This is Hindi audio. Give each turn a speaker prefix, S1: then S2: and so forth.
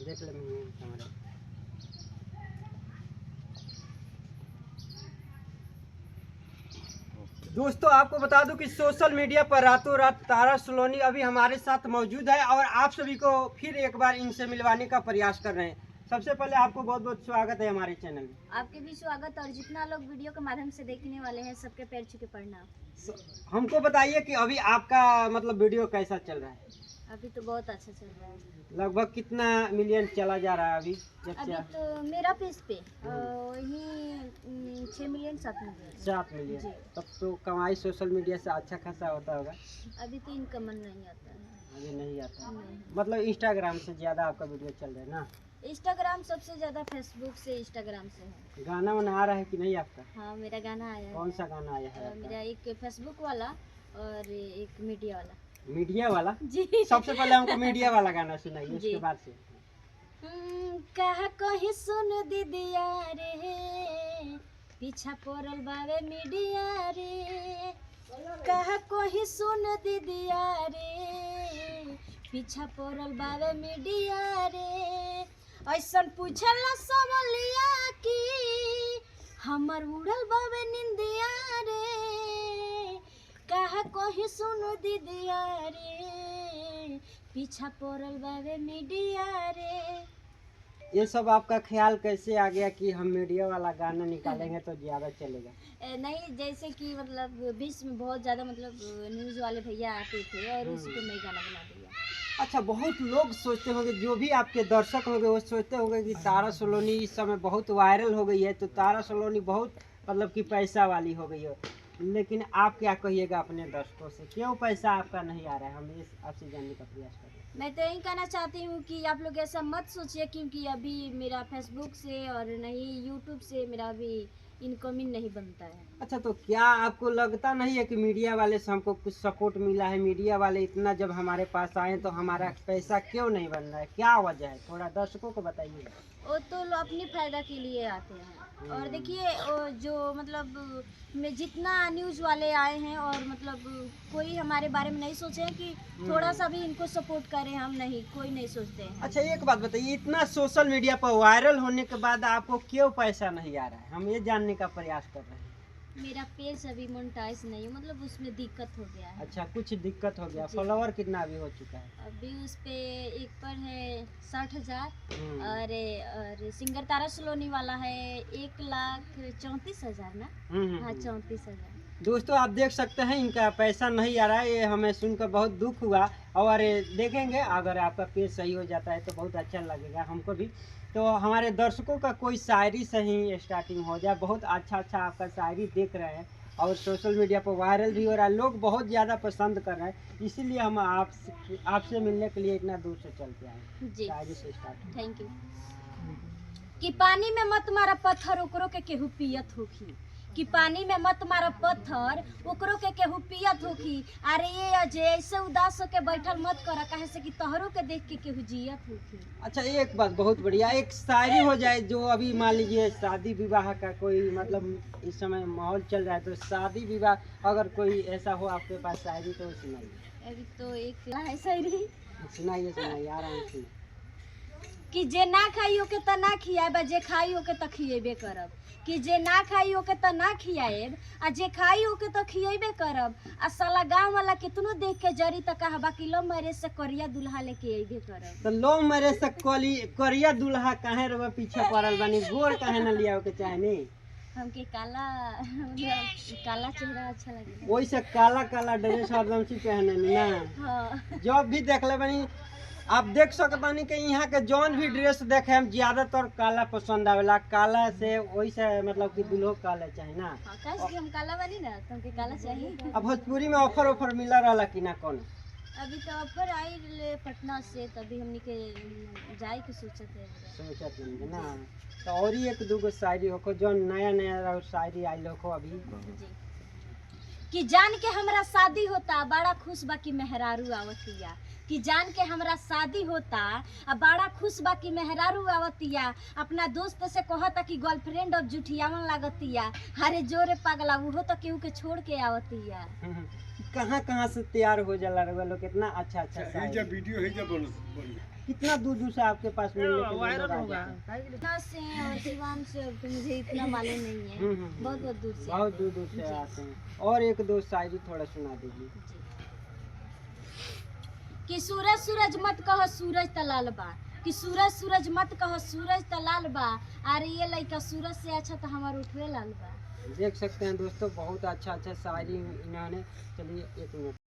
S1: देख ले हमारे। दोस्तों आपको बता दूं कि सोशल मीडिया पर रातों रात तारा सलोनी अभी हमारे साथ मौजूद है और आप सभी को फिर एक बार इनसे मिलवाने का प्रयास कर रहे हैं। सबसे पहले आपको बहुत बहुत स्वागत है हमारे चैनल में।
S2: आपके भी स्वागत, और जितना लोग वीडियो के माध्यम से देखने वाले हैं सबके पैर छू के प्रणाम।
S1: हमको बताइए कि अभी आपका मतलब वीडियो कैसा चल रहा है?
S2: अभी तो बहुत अच्छा चल रहा है।
S1: लगभग कितना मिलियन चला जा रहा है अभी?
S2: अभी तो मेरा पेज पे वही 6 मिलियन 7 मिलियन
S1: 7 मिलियन। तब तो कमाई सोशल मीडिया से अच्छा खासा होता होगा।
S2: अभी तो इनकम नहीं आता है।
S1: अभी नहीं आता
S2: नहीं।
S1: मतलब इंस्टाग्राम से ज़्यादा आपका वीडियो चल रहा है ना?
S2: इंस्टाग्राम सबसे ज़्यादा, फेसबुक से, इंस्टाग्राम से है।
S1: गाना वाना आ रहा है कि नहीं आपका?
S2: हाँ, मेरा गाना आया है।
S1: कौन सा गाना आया है?
S2: मेरा एक फेसबुक वाला और एक मीडिया वाला।
S1: मीडिया वाला?
S2: जी।
S1: सबसे पहले हमको मीडिया वाला गाना सुनाइए, उसके बाद से।
S2: कहा कही सुन दीदिया रे, पीछा पड़ल बावे मीडिया रे। कहा कही सुन दीदिया रे, पीछा पड़ल बावे मीडिया रे। ऐसन पूछला सवालिया की हमर उड़ल बावे निंदिया रे। कहा कही सुन दीदिया रे, पीछा पड़ल बावे मीडिया रे।
S1: ये सब आपका ख्याल कैसे आ गया कि हम मीडिया वाला गाना निकालेंगे तो ज़्यादा चलेगा?
S2: नहीं, जैसे कि मतलब बीच में बहुत ज़्यादा मतलब न्यूज़ वाले भैया आते थे और उसी को मैं गाना बना दिया।
S1: अच्छा, बहुत लोग सोचते होंगे, जो भी आपके दर्शक होंगे वो सोचते होंगे कि तारा सलोनी इस समय बहुत वायरल हो गई है, तो तारा सलोनी बहुत मतलब कि पैसा वाली हो गई है। लेकिन आप क्या कहिएगा अपने दर्शकों से, क्यों पैसा आपका नहीं आ रहा है? हम ये आपसे जानने का प्रयास कर रहे हैं।
S2: मैं तो यही कहना चाहती हूँ कि आप लोग ऐसा मत सोचिए, क्योंकि अभी मेरा फेसबुक से और नहीं यूट्यूब से मेरा अभी इनकमिंग नहीं बनता है।
S1: अच्छा, तो क्या आपको लगता नहीं है कि मीडिया वाले से हमको कुछ सपोर्ट मिला है? मीडिया वाले इतना जब हमारे पास आए तो हमारा पैसा क्यों नहीं बन रहा है? क्या वजह है? थोड़ा दर्शकों को बताइए।
S2: वो तो अपनी फायदा के लिए आते हैं। और देखिए जो मतलब में जितना न्यूज़ वाले आए हैं और मतलब कोई हमारे बारे में नहीं सोचे कि थोड़ा सा भी इनको सपोर्ट करें, हम नहीं, कोई नहीं सोचते हैं।
S1: अच्छा, एक बात बताइए, इतना सोशल मीडिया पर वायरल होने के बाद आपको क्यों पैसा नहीं आ रहा है? हम ये जानने का प्रयास कर रहे हैं।
S2: मेरा पेज अभी मोनेटाइज नहीं है, मतलब उसमें दिक्कत हो गया है।
S1: अच्छा, कुछ दिक्कत हो गया। फॉलोवर कितना अभी हो चुका है?
S2: अभी उस पे एक पर है 60,000 और सिंगर तारा सलोनी वाला है 1,34,000 ना। हाँ, 34,000।
S1: दोस्तों आप देख सकते हैं इनका पैसा नहीं आ रहा है, ये हमें सुनकर बहुत दुख हुआ। और देखेंगे अगर आपका पेज सही हो जाता है तो बहुत अच्छा लगेगा हमको भी। तो हमारे दर्शकों का कोई शायरी से ही स्टार्टिंग हो जाए। बहुत अच्छा आपका शायरी देख रहे हैं और सोशल मीडिया पर वायरल भी हो रहा है, लोग बहुत ज़्यादा पसंद कर रहे हैं, इसीलिए हम आपसे मिलने के लिए इतना दूर से चलते आए।
S2: जी,
S1: शायरी से स्टार्ट।
S2: Thank you. कि पानी में मत मारा पत्थर ओकरो के केहू पियत होखी, कि पानी में मत मारा पत्थर ओकरो के केहू पियत होखी। अरे ये अजय ऐसे उदास होके बैठल मत करा, काहे से कि तोहरो के देख के केहू जियत होखी।
S1: अच्छा, एक बात बहुत बढ़िया, एक शायरी हो जाए जो अभी मान लीजिए शादी विवाह का कोई मतलब इस समय माहौल चल रहा है, तो शादी विवाह अगर कोई ऐसा हो आपके पास शायरी तो सुनाइए।
S2: अभी तो एक है शायरी।
S1: सुनाइए आराम से।
S2: कि जे ना खाइयो के त ना खियाए, जे खाइयो के त खिएबे करब। कि जे ना खाइयो के त ना खियाएब, आ जे खाइयो के त खिएबे करब। आ साला गाँव वाला कितनो देख के जरी त कहबा कि लो मैरिज से करिया दूल्हा लेके अइबे करब।
S1: तो लो मैरिज से करिया दूल्हा काहे रवा पीछे पड़ल बानी? गोर काहे न लिया के चाहनी?
S2: हमके काला मतलब काला चेहरा अच्छा लगेला।
S1: वही से काला काला ड्रेस हरदम सी पहने ना।
S2: हाँ।
S1: जब भी देख ले बानी आप देख सकतानी कि यहाँ के जौन भी ड्रेस देखे हम ज्यादातर काला पसंद आवेला। काला से वही से मतलब कि दुल्हो काला चाहे ना।
S2: हाँ, काहे कि हम काला वाली ना, तो हमके काला चाहिए।
S1: अब भोजपुरी में ऑफर मिला रहा कि ना? कौन
S2: अभी तो ऑफर आई पटना से, तभी हमने के जाए के सोचत है
S1: ना। तो और ही एक दूगो शायरी हो जो नया शायरी आई हो अभी।
S2: जी। कि जान के हमरा शादी होता बड़ा खुश बा कि मेहरारू आवतिया। कि जान के हमरा शादी होता आ बड़ा खुश बा कि मेहरारू आवतिया। अपना दोस्त से कहता कि गर्लफ्रेंड अब जुठियावन लागतिया। अरे जोरे पागला, वो तो केहू के छोड़ के आवतिया।
S1: कहाँ कहाँ से तैयार हो जाला रउआ लोग, कितना अच्छा अच्छा शायरी।
S3: वीडियो है जब
S1: कितना दूर दूर से आपके पास मिलने के लिए लोग आ जाते हैं।
S2: पटना से और सिवान से, अब तो मुझे इतना मालूम नहीं है। बहुत बहुत दूर से
S1: बहुत दूर दूर से आते हैं। और एक दो शायरी थोड़ा सुना दीजिए।
S2: कि सूरज सूरज मत कहो सूरज तलाल बा, कि सूरज सूरज मत कहो सूरज तलाल बा, अरे ये लड़का सूरज से अच्छा तो हमारा उठवे लाल बा।
S1: देख सकते हैं दोस्तों, बहुत अच्छा अच्छा शायरी इन्होंने। चलिए एक मिनट।